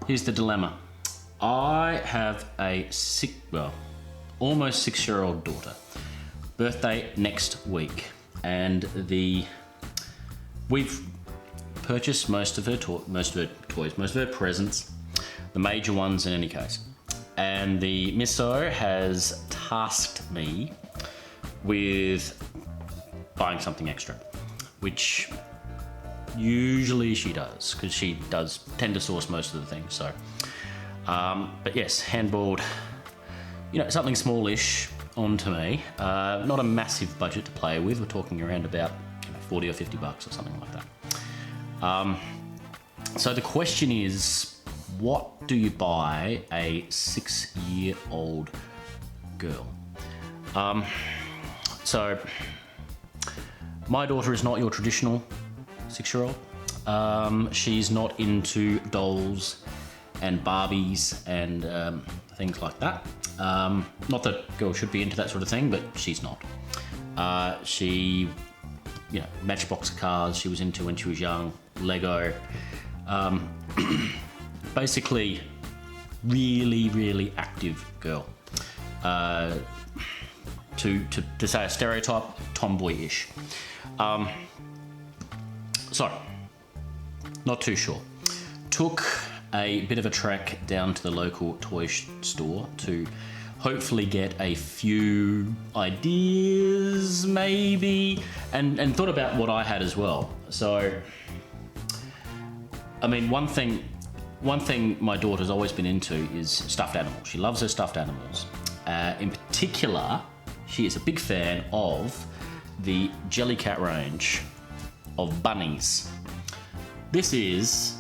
here's the dilemma. I have a almost 6-year-old daughter. Birthday next week, and we've purchased most of her toys, most of her presents, the major ones in any case. And the misso has tasked me with buying something extra, which usually she does, because she does tend to source most of the things. So, but yes, handballed, something smallish onto me. Not a massive budget to play with. We're talking around about 40 or 50 bucks or something like that. So the question is, what do you buy a 6-year-old girl? So my daughter is not your traditional 6-year-old. She's not into dolls and Barbies and things like that. Not that girls should be into that sort of thing, but she's not. She, Matchbox cars she was into when she was young, Lego. Basically, really, really active girl. To say a stereotype, tomboyish. So, not too sure. Took a bit of a trek down to the local toy store to hopefully get a few ideas, maybe, and thought about what I had as well. So, I mean, one thing my daughter's always been into is stuffed animals. She loves her stuffed animals. In particular, she is a big fan of the Jellycat range of bunnies. This is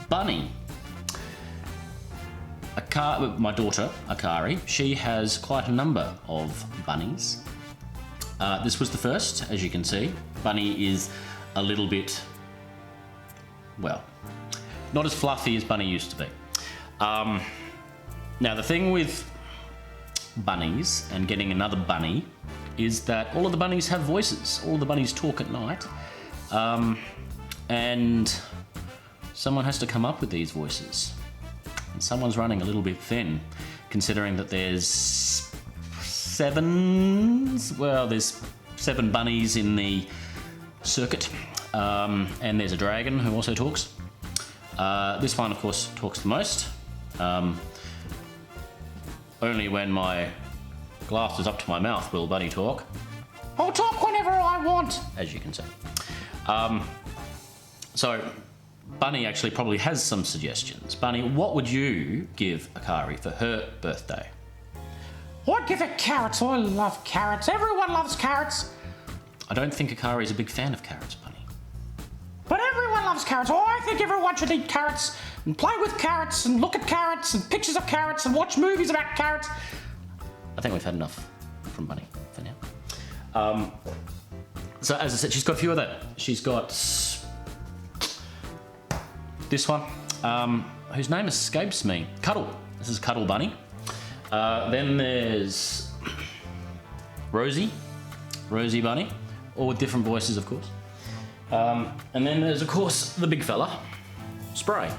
Bunny. My daughter, Akari, she has quite a number of bunnies. This was the first, as you can see. Bunny is a little bit, not as fluffy as Bunny used to be. Now, the thing with bunnies and getting another bunny is that all of the bunnies have voices. All the bunnies talk at night. And someone has to come up with these voices. And someone's running a little bit thin, considering that there's 7 bunnies in the circuit. And there's a dragon who also talks. This one, of course, talks the most. Only when my glass is up to my mouth will Bunny talk. I'll talk whenever I want, as you can see. So, Bunny actually probably has some suggestions. Bunny, what would you give Akari for her birthday? I'd give her carrots. I love carrots. Everyone loves carrots. I don't think Akari's a big fan of carrots, Bunny. But everyone loves carrots. I think everyone should eat carrots and play with carrots and look at carrots and pictures of carrots and watch movies about carrots. I think we've had enough from Bunny for now. So as I said, she's got a few of that. She's got this one, whose name escapes me. Cuddle. This is Cuddle Bunny. Then there's Rosie Bunny, all with different voices, of course. And then there's, of course, the big fella, Spray.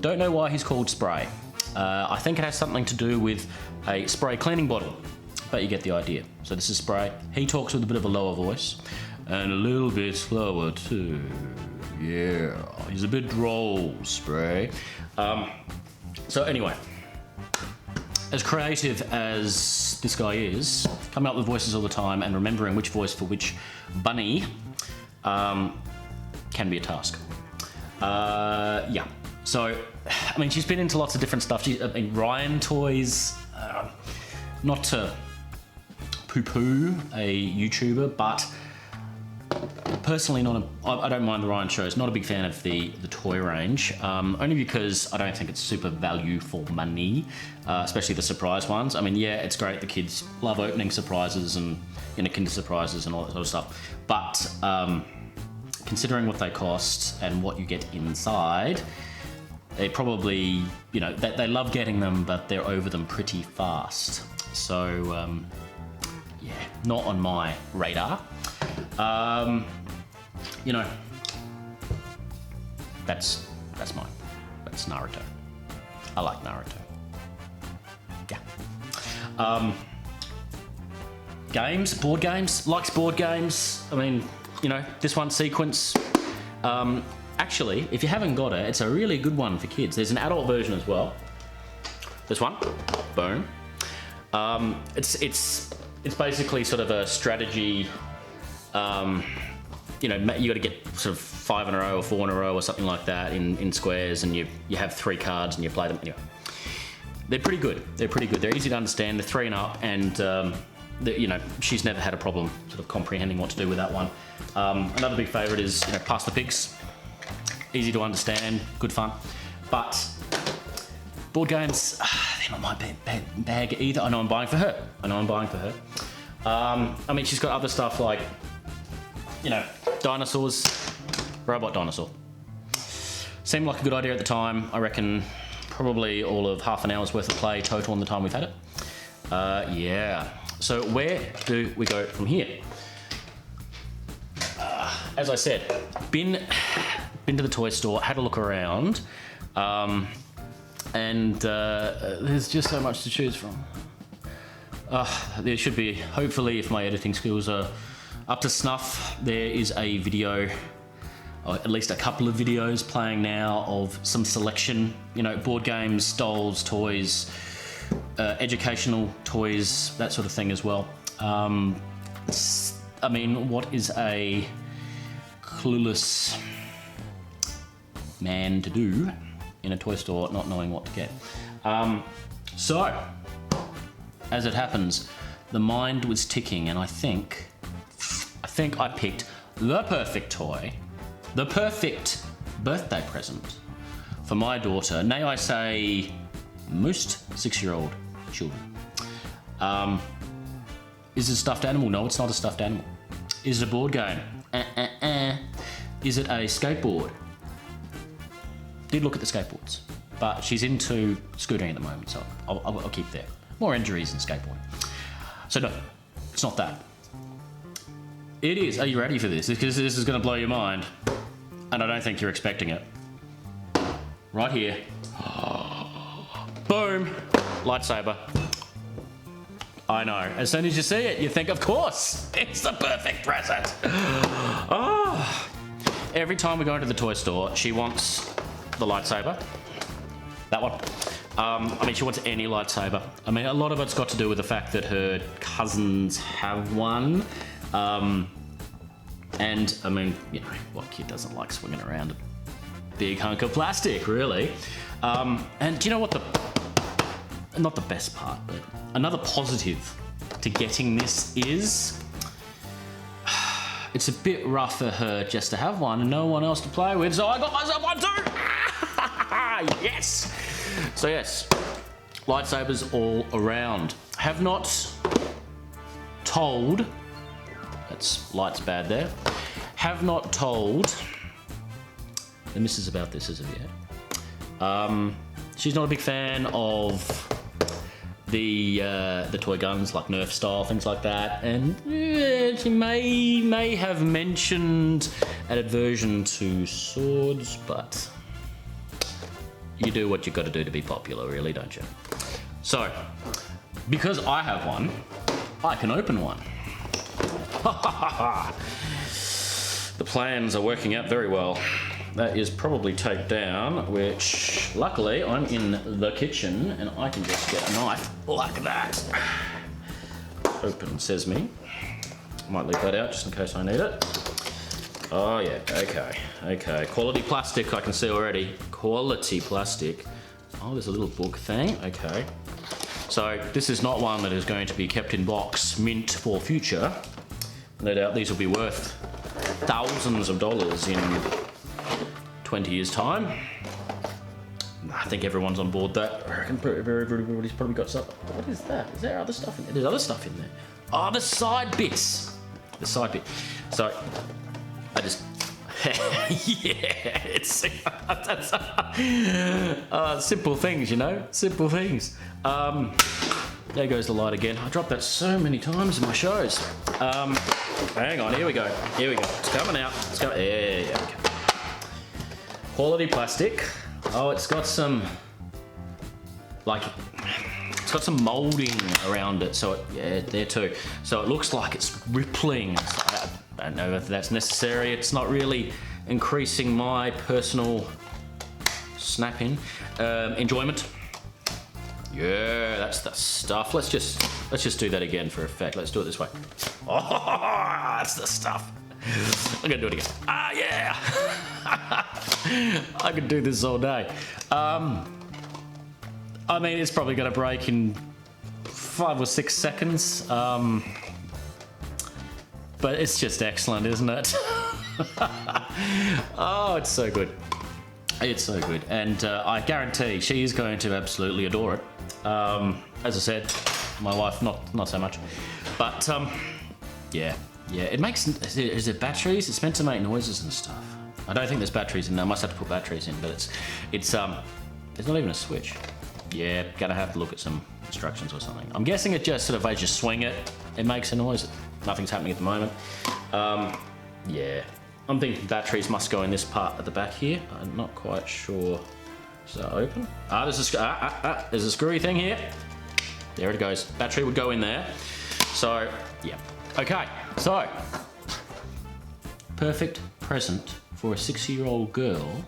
Don't know why he's called Spray. I think it has something to do with a spray cleaning bottle, but you get the idea. So this is Spray. He talks with a bit of a lower voice and a little bit slower too. Yeah, he's a bit droll, Spray. So anyway, as creative as this guy is, coming up with voices all the time and remembering which voice for which bunny can be a task. Yeah. So, I mean, she's been into lots of different stuff. Ryan Toys, not to poo-poo a YouTuber, but personally I don't mind the Ryan shows. Not a big fan of the toy range, only because I don't think it's super value for money, especially the surprise ones. I mean, yeah, it's great. The kids love opening surprises and Kinder surprises and all that sort of stuff. But considering what they cost and what you get inside, they probably, they love getting them, but they're over them pretty fast. So, yeah, not on my radar. That's That's mine. That's Naruto. I like Naruto. Yeah. Games, board games, likes board games. I mean, you know, this one, Sequence. Actually, if you haven't got it, it's a really good one for kids. There's an adult version as well. This one, boom. It's basically sort of a strategy. You know, you got to get sort of 5 in a row or 4 in a row or something like that in squares, and you have 3 cards and you play them. Anyway, they're pretty good. They're easy to understand. They're 3 and up, and you know, she's never had a problem sort of comprehending what to do with that one. Another big favourite is, you know, Pass the Pigs. Easy to understand, good fun. But board games, they're not my bag either. I know I'm buying for her. I mean, she's got other stuff like, you know, dinosaurs, Robot Dinosaur. Seemed like a good idea at the time. I reckon probably all of half an hour's worth of play total in the time we've had it. Yeah. So where do we go from here? As I said, been to the toy store, had a look around, and there's just so much to choose from. There should be, hopefully, if my editing skills are up to snuff, there is a video, or at least a couple of videos playing now of some selection, you know, board games, dolls, toys, educational toys, that sort of thing as well. I mean, what is a clueless man to do in a toy store not knowing what to get? So, as it happens, the mind was ticking, and I think I picked the perfect toy, the perfect birthday present for my daughter, nay I say most 6-year-old children. Is it a stuffed animal? No, it's not a stuffed animal. Is it a board game? Is it a skateboard? Did look at the skateboards, but she's into scootering at the moment, so I'll keep there. More injuries in skateboarding. So no, it's not that. It is. Are you ready for this? Because this is going to blow your mind, and I don't think you're expecting it. Right here. Boom! Lightsaber. I know. As soon as you see it, you think, of course, it's the perfect present. Oh. Every time we go into the toy store, she wants the lightsaber. That one. I mean, she wants any lightsaber. I mean, a lot of it's got to do with the fact that her cousins have one. And, I mean, you know, what kid doesn't like swinging around a big hunk of plastic, really? And do you know what not the best part, but another positive to getting this is it's a bit rough for her just to have one and no one else to play with, so I got myself one too! Yes! So yes, lightsabers all around. Have not told, that's light's bad there, have not told the missus about this as of yet. She's not a big fan of the toy guns, like Nerf style, things like that, and she may have mentioned an aversion to swords, but you do what you got to do to be popular, really, don't you? So, because I have one, I can open one. The plans are working out very well. That is probably taped down, which luckily I'm in the kitchen and I can just get a knife like that. Open sesame. Might leave that out just in case I need it. Oh yeah, okay. Quality plastic, I can see already. Quality plastic. Oh, there's a little book thing, okay. So this is not one that is going to be kept in box, mint for future. No doubt these will be worth thousands of dollars in 20 years' time. I think everyone's on board that. I reckon everybody's probably got stuff. What is that? Is there other stuff in there? There's other stuff in there. Oh, the side bits. The side bit. So, I just... yeah, it's... simple things, you know? Simple things. There goes the light again. I dropped that so many times in my shows. Hang on, here we go. It's coming out. Yeah, okay. Quality plastic. Oh, it's got some, like, it's got some molding around it, so yeah, there too. So it looks like it's rippling. It's like, I don't know if that's necessary. It's not really increasing my personal snap-in enjoyment. Yeah, that's the stuff. Let's just do that again for effect. Let's do it this way. Oh, that's the stuff. I'm gonna do it again. Ah, yeah. I could do this all day. I mean, it's probably gonna break in 5 or 6 seconds. But it's just excellent, isn't it? Oh, it's so good. It's so good, and I guarantee she is going to absolutely adore it. As I said, my wife not so much, but yeah. It makes. Is it batteries? It's meant to make noises and stuff. I don't think there's batteries in there. I must have to put batteries in, but it's there's not even a switch. Yeah, gonna have to look at some instructions or something. I'm guessing it just sort of as you swing it, it makes a noise. Nothing's happening at the moment. Yeah. I'm thinking batteries must go in this part at the back here. I'm not quite sure. Is that open? There's a screwy thing here. There it goes. Battery would go in there. So, yeah. Okay, so. Perfect present for a 6-year-old girl.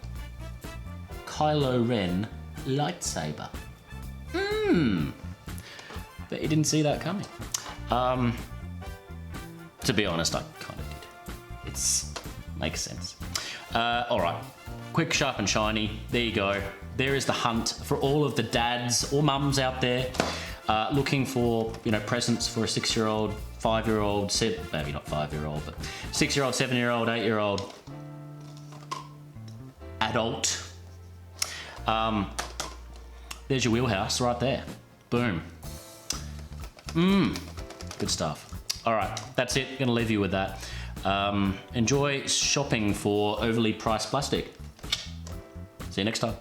Kylo Ren lightsaber. Bet you didn't see that coming. To be honest, I kind of did. Makes sense. All right, quick, sharp and shiny. There you go. There is the hunt for all of the dads or mums out there looking for, presents for a 6-year-old, 5-year-old, maybe not 5-year-old, but 6-year-old, 7-year-old, 8-year-old adult. There's your wheelhouse right there. Boom. Good stuff. All right, that's it. Gonna leave you with that. Enjoy shopping for overly priced plastic. See you next time.